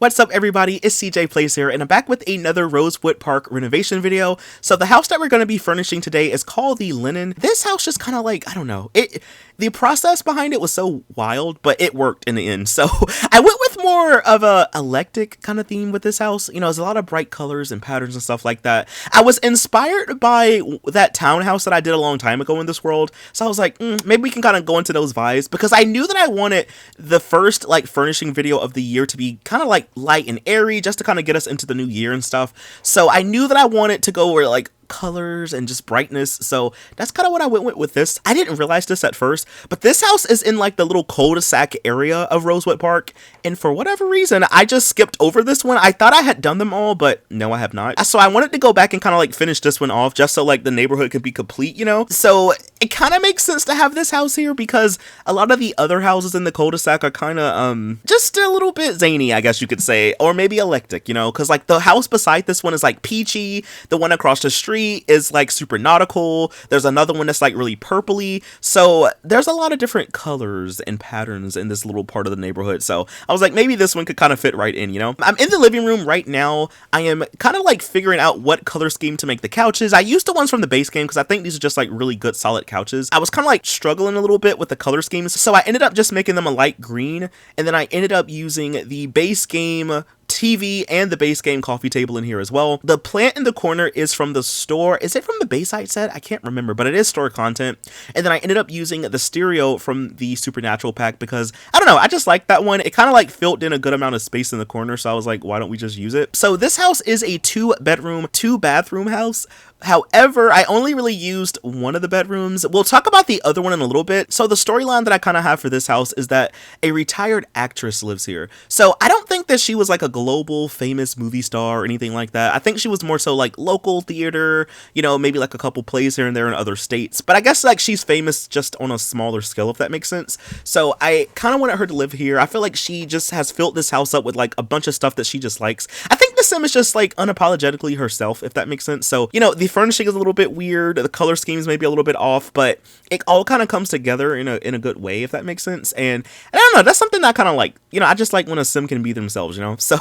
What's up everybody, it's CJ Plays here, and I'm back with another Rosewood Park renovation video. So the house that we're going to be furnishing today is called the Lennon. This house just kind of like, I don't know, the process behind it was so wild, but it worked in the end. So I went with more of a eclectic kind of theme with this house. You know, there's a lot of bright colors and patterns and stuff like that. I was inspired by that townhouse that I did a long time ago in this world. So I was like, maybe we can kind of go into those vibes, because I knew that I wanted the first like furnishing video of the year to be kind of like light and airy, just to kind of get us into the new year and stuff. So I knew that I wanted to go where like colors and just brightness, so that's kind of what I went with this. I didn't realize this at first, but this house is in like the little cul-de-sac area of Rosewood Park, and for whatever reason I just skipped over this one. I thought I had done them all, but no, I have not. So I wanted to go back and kind of like finish this one off, just so like the neighborhood could be complete, you know. So it kind of makes sense to have this house here, because a lot of the other houses in the cul-de-sac are kind of just a little bit zany, I guess you could say, or maybe eclectic, you know, because like the house beside this one is like peachy, the one across the street is like super nautical, there's another one that's like really purpley, so there's a lot of different colors and patterns in this little part of the neighborhood. So I was like, maybe this one could kind of fit right in, you know. I'm in the living room right now. I am kind of like figuring out what color scheme to make the couches. I used the ones from the base game because I think these are just like really good solid couches. I was kind of like struggling a little bit with the color schemes, so I ended up just making them a light green, and then I ended up using the base game TV and the base game coffee table in here as well. The plant in the corner is from the store. Is it from the Bayside set? I can't remember, but it is store content. And then I ended up using the stereo from the Supernatural pack because, I don't know, I just like that one. It kind of like filled in a good amount of space in the corner, so I was like, why don't we just use it? So this house is a 2-bedroom, 2-bathroom house. However, I only really used one of the bedrooms. We'll talk about the other one in a little bit. So the storyline that I kind of have for this house is that a retired actress lives here. So I don't think that she was like a global famous movie star or anything like that. I think she was more so like local theater, you know, maybe like a couple plays here and there in other states. But I guess like she's famous just on a smaller scale, if that makes sense. So I kind of wanted her to live here. I feel like she just has filled this house up with like a bunch of stuff that she just likes. I think the sim is just like unapologetically herself, if that makes sense. So, you know, the furnishing is a little bit weird, the color schemes may be a little bit off, but it all kind of comes together in a good way, if that makes sense. And I don't know, that's something that I kind of like, you know, I just like when a sim can be themselves, you know. So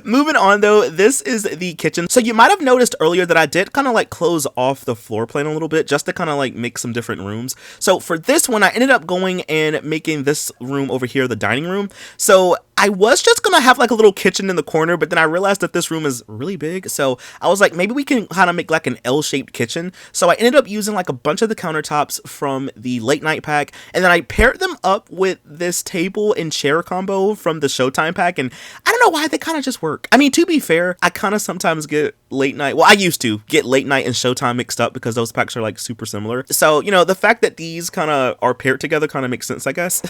moving on though, this is the kitchen. So you might have noticed earlier that I did kind of like close off the floor plan a little bit just to kind of like make some different rooms. So for this one, I ended up going and making this room over here the dining room. So I was just gonna have like a little kitchen in the corner, but then I realized that this room is really big, so I was like, maybe we can kind of make like an L-shaped kitchen. So I ended up using like a bunch of the countertops from the late night pack, and then I paired them up with this table and chair combo from the Showtime pack, and I don't know why they kind of just work. I mean, to be fair, I kind of sometimes get late night, well, I used to get late night and Showtime mixed up because those packs are like super similar. So, you know, the fact that these kind of are paired together kind of makes sense, I guess.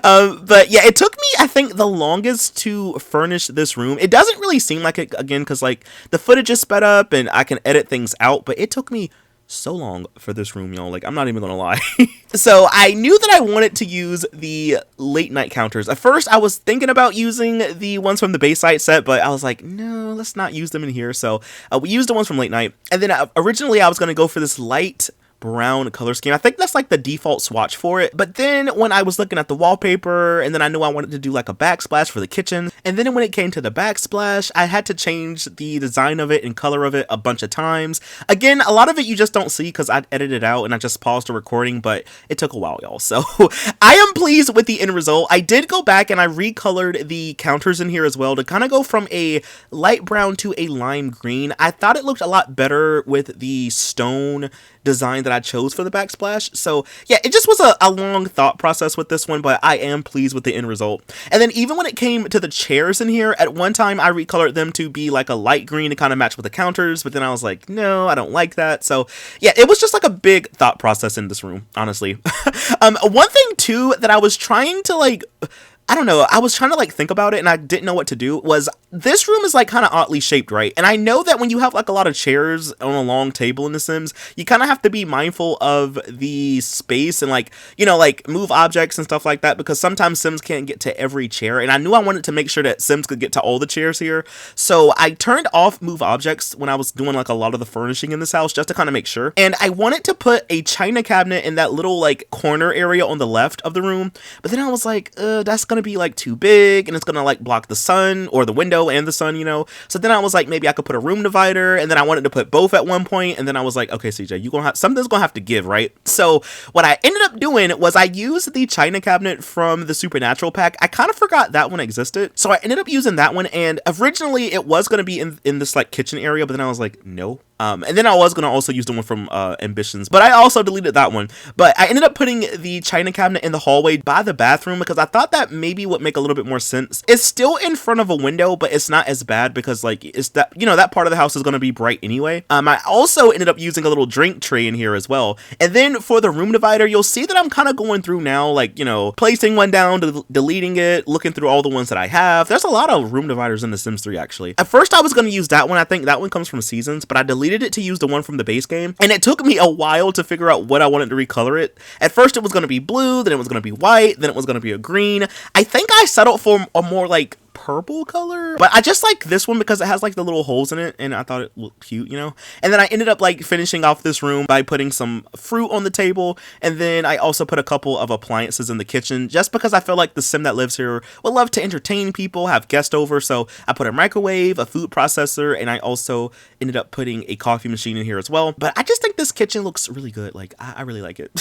But yeah, it took me, I think, the longest to furnish this room. It doesn't really seem like it, again, because like the footage is sped up and I can edit things out, but it took me so long for this room, y'all. Like, I'm not even gonna lie. So I knew that I wanted to use the late night counters. At first I was thinking about using the ones from the Bayside set, but I was like, no, let's not use them in here. So we used the ones from late night, and then originally I was gonna go for this light brown color scheme. I think that's like the default swatch for it. But then when I was looking at the wallpaper, and then I knew I wanted to do like a backsplash for the kitchen, and then when it came to the backsplash, I had to change the design of it and color of it a bunch of times. Again, a lot of it you just don't see because I edited it out and I just paused the recording, but it took a while, y'all. So I am pleased with the end result. I did go back and I recolored the counters in here as well to kind of go from a light brown to a lime green. I thought it looked a lot better with the stone design that I chose for the backsplash. So yeah, it just was a long thought process with this one, but I am pleased with the end result. And then even when it came to the chairs in here, at one time I recolored them to be like a light green to kind of match with the counters, but then I was like, no, I don't like that. So yeah, it was just like a big thought process in this room, honestly. One thing too that I was trying to like, I don't know, I was trying to like think about it and I didn't know what to do, was this room is like kind of oddly shaped, right? And I know that when you have like a lot of chairs on a long table in The Sims, you kind of have to be mindful of the space and like, you know, like move objects and stuff like that, because sometimes Sims can't get to every chair. And I knew I wanted to make sure that Sims could get to all the chairs here. So I turned off move objects when I was doing like a lot of the furnishing in this house, just to kind of make sure. And I wanted to put a china cabinet in that little like corner area on the left of the room, but then I was like, that's gonna going to be like too big and it's going to like block the sun or the window and the sun, you know? So then I was like, maybe I could put a room divider, and then I wanted to put both at one point, and then I was like, okay, CJ, something's going to have to give, right? So what I ended up doing was I used the china cabinet from the Supernatural pack. I kind of forgot that one existed. So I ended up using that one, and originally it was going to be in this like kitchen area, but then I was like, no. And then I was going to also use the one from Ambitions, but I also deleted that one. But I ended up putting the china cabinet in the hallway by the bathroom because I thought that maybe would make a little bit more sense. It's still in front of a window, but it's not as bad because like it's that, you know, that part of the house is going to be bright anyway. I also ended up using a little drink tray in here as well. And then for the room divider, you'll see that I'm kind of going through now, like, you know, placing one down, deleting it, looking through all the ones that I have. There's a lot of room dividers in The Sims 3 actually. At first I was going to use that one. I think that one comes from Seasons, but I deleted it to use the one from the base game, and it took me a while to figure out what I wanted to recolor it. At first it was going to be blue, then it was going to be white, then it was going to be a green. I think I settled for a more like purple color, but I just like this one because it has like the little holes in it and I thought it looked cute, you know. And then I ended up like finishing off this room by putting some fruit on the table, and then I also put a couple of appliances in the kitchen just because I feel like the sim that lives here would love to entertain people, have guests over. So I put a microwave, a food processor, and I also ended up putting a coffee machine in here as well. But I just think this kitchen looks really good. Like I really like it.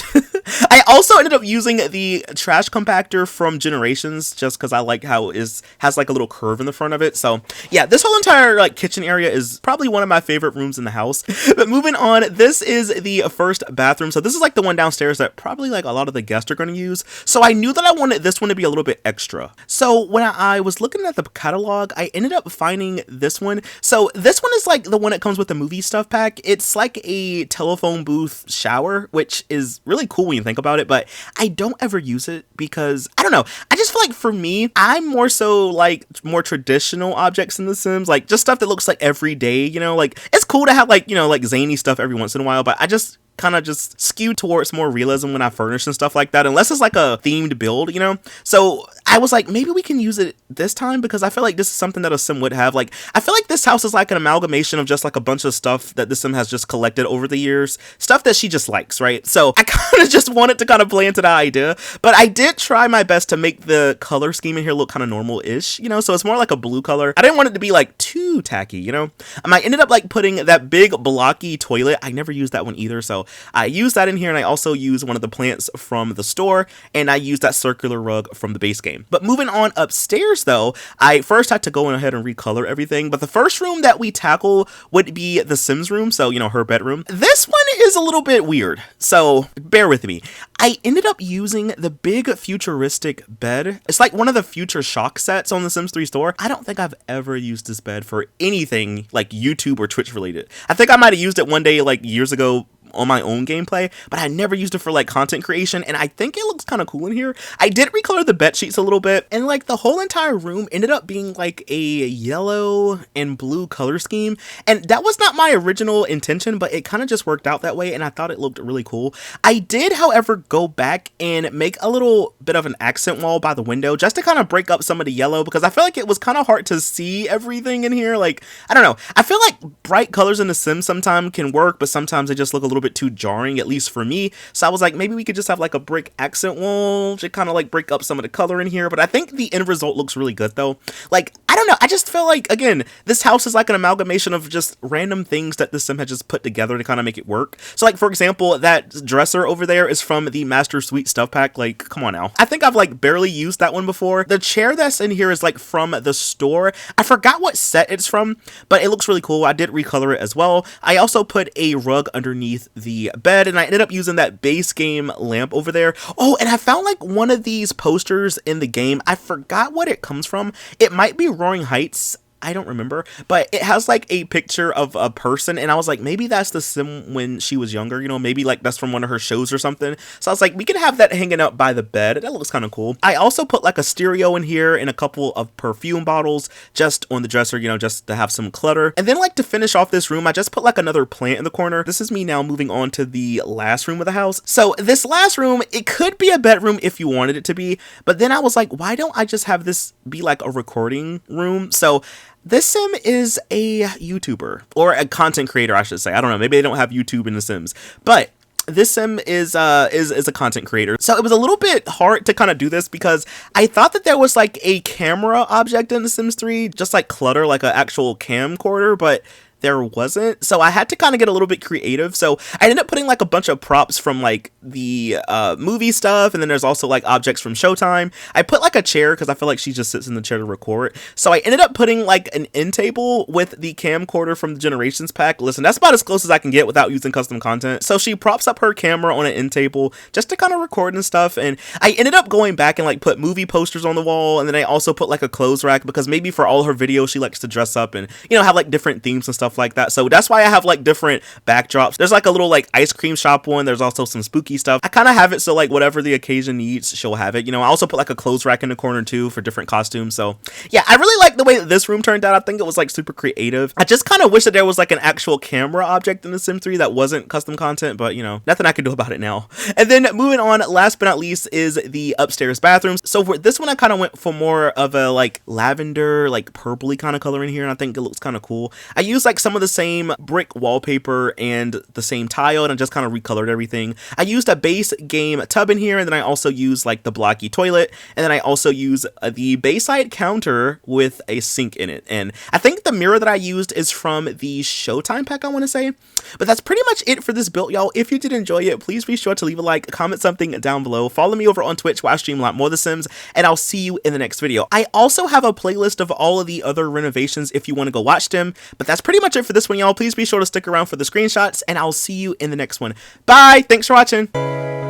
I also ended up using the trash compactor from Generations just because I like how it has like a little curve in the front of it. So yeah, this whole entire like kitchen area is probably one of my favorite rooms in the house. But moving on, this is the first bathroom. So this is like the one downstairs that probably like a lot of the guests are going to use. So I knew that I wanted this one to be a little bit extra. So when I was looking at the catalog, I ended up finding this one. So this one is like the one that comes with the movie stuff pack. It's like a telephone booth shower, which is really cool when you think about it, but I don't ever use it because I don't know. I just feel like for me, I'm more so like more traditional objects in The Sims, like just stuff that looks like everyday, you know, like it's cool to have like, you know, like zany stuff every once in a while, but I just kind of just skew towards more realism when I furnish and stuff like that, unless it's like a themed build, you know. So I was like, maybe we can use it this time because I feel like this is something that a sim would have. Like I feel like this house is like an amalgamation of just like a bunch of stuff that the sim has just collected over the years, stuff that she just likes, right? So I kind of just wanted to kind of play into that idea, but I did try my best to make the color scheme in here look kind of normal-ish, you know. So it's more like a blue color. I didn't want it to be like too tacky, you know. I ended up like putting that big blocky toilet. I never used that one either, so I used that in here, and I also used one of the plants from the store, and I used that circular rug from the base game. But moving on upstairs though, I first had to go ahead and recolor everything, but the first room that we tackle would be the Sims room, so you know, her bedroom. This one is a little bit weird, so bear with me. I ended up using the big futuristic bed. It's like one of the future shock sets on the Sims 3 store. I don't think I've ever used this bed for anything like YouTube or Twitch related. I think I might have used it one day like years ago on my own gameplay, but I never used it for like content creation, and I think it looks kind of cool in here. I did recolor the bed sheets a little bit, and like the whole entire room ended up being like a yellow and blue color scheme, and that was not my original intention, but it kind of just worked out that way, and I thought it looked really cool. I did, however, go back and make a little bit of an accent wall by the window just to kind of break up some of the yellow, because I feel like it was kind of hard to see everything in here. Like, I don't know, I feel like bright colors in The Sims sometimes can work, but sometimes they just look a little bit too jarring, at least for me. So I was like, maybe we could just have like a brick accent wall to kind of like break up some of the color in here. But I think the end result looks really good though. Like, I don't know, I just feel like, again, this house is like an amalgamation of just random things that the sim had just put together to kind of make it work. So like, for example, that dresser over there is from the Master Suite stuff pack. Like, come on now. I think I've like barely used that one before. The chair that's in here is like from the store. I forgot what set it's from, but it looks really cool. I did recolor it as well. I also put a rug underneath the bed, and I ended up using that base game lamp over there. Oh, and I found like one of these posters in the game. I forgot what it comes from. It might be Roaring Heights. I don't remember, but it has like a picture of a person, and I was like, maybe that's the sim when she was younger, you know, maybe like that's from one of her shows or something. So I was like, we could have that hanging up by the bed. That looks kind of cool. I also put like a stereo in here and a couple of perfume bottles just on the dresser, you know, just to have some clutter. And then like to finish off this room, I just put like another plant in the corner. This is me now moving on to the last room of the house. So this last room, it could be a bedroom if you wanted it to be, but then I was like, why don't I just have this be like a recording room? So this sim is a YouTuber, or a content creator, I should say. I don't know, maybe they don't have YouTube in The Sims, but this sim is a content creator. So it was a little bit hard to kind of do this because I thought that there was like a camera object in The Sims 3, just like clutter, like an actual camcorder, but there wasn't. So I had to kind of get a little bit creative. So I ended up putting like a bunch of props from like the movie stuff, and then there's also like objects from Showtime. I put like a chair because I feel like she just sits in the chair to record. So I ended up putting like an end table with the camcorder from the Generations pack. Listen, that's about as close as I can get without using custom content. So she props up her camera on an end table just to kind of record and stuff. And I ended up going back and like put movie posters on the wall, and then I also put like a clothes rack because maybe for all her videos she likes to dress up and, you know, have like different themes and stuff like that. So that's why I have like different backdrops. There's like a little like ice cream shop one. There's also some spooky stuff. I kind of have it so like whatever the occasion needs, she'll have it. You know, I also put like a clothes rack in the corner too for different costumes. So yeah, I really like the way that this room turned out. I think it was like super creative. I just kind of wish that there was like an actual camera object in The Sim 3 that wasn't custom content, but you know, nothing I can do about it now. And then moving on, last but not least, is the upstairs bathrooms. So for this one, I kind of went for more of a like lavender, like purpley kind of color in here, and I think it looks kind of cool. I used like some of the same brick wallpaper and the same tile, and I just kind of recolored everything. I used a base game tub in here, and then I also used like the blocky toilet, and then I also used the Bayside counter with a sink in it. And I think the mirror that I used is from the Showtime pack, I want to say. But that's pretty much it for this build, y'all. If you did enjoy it, please be sure to leave a like, comment something down below, follow me over on Twitch where I stream a lot more The Sims, and I'll see you in the next video. I also have a playlist of all of the other renovations if you want to go watch them, but that's pretty much it for this one, y'all. Please be sure to stick around for the screenshots, and I'll see you in the next one. Bye! Thanks for watching!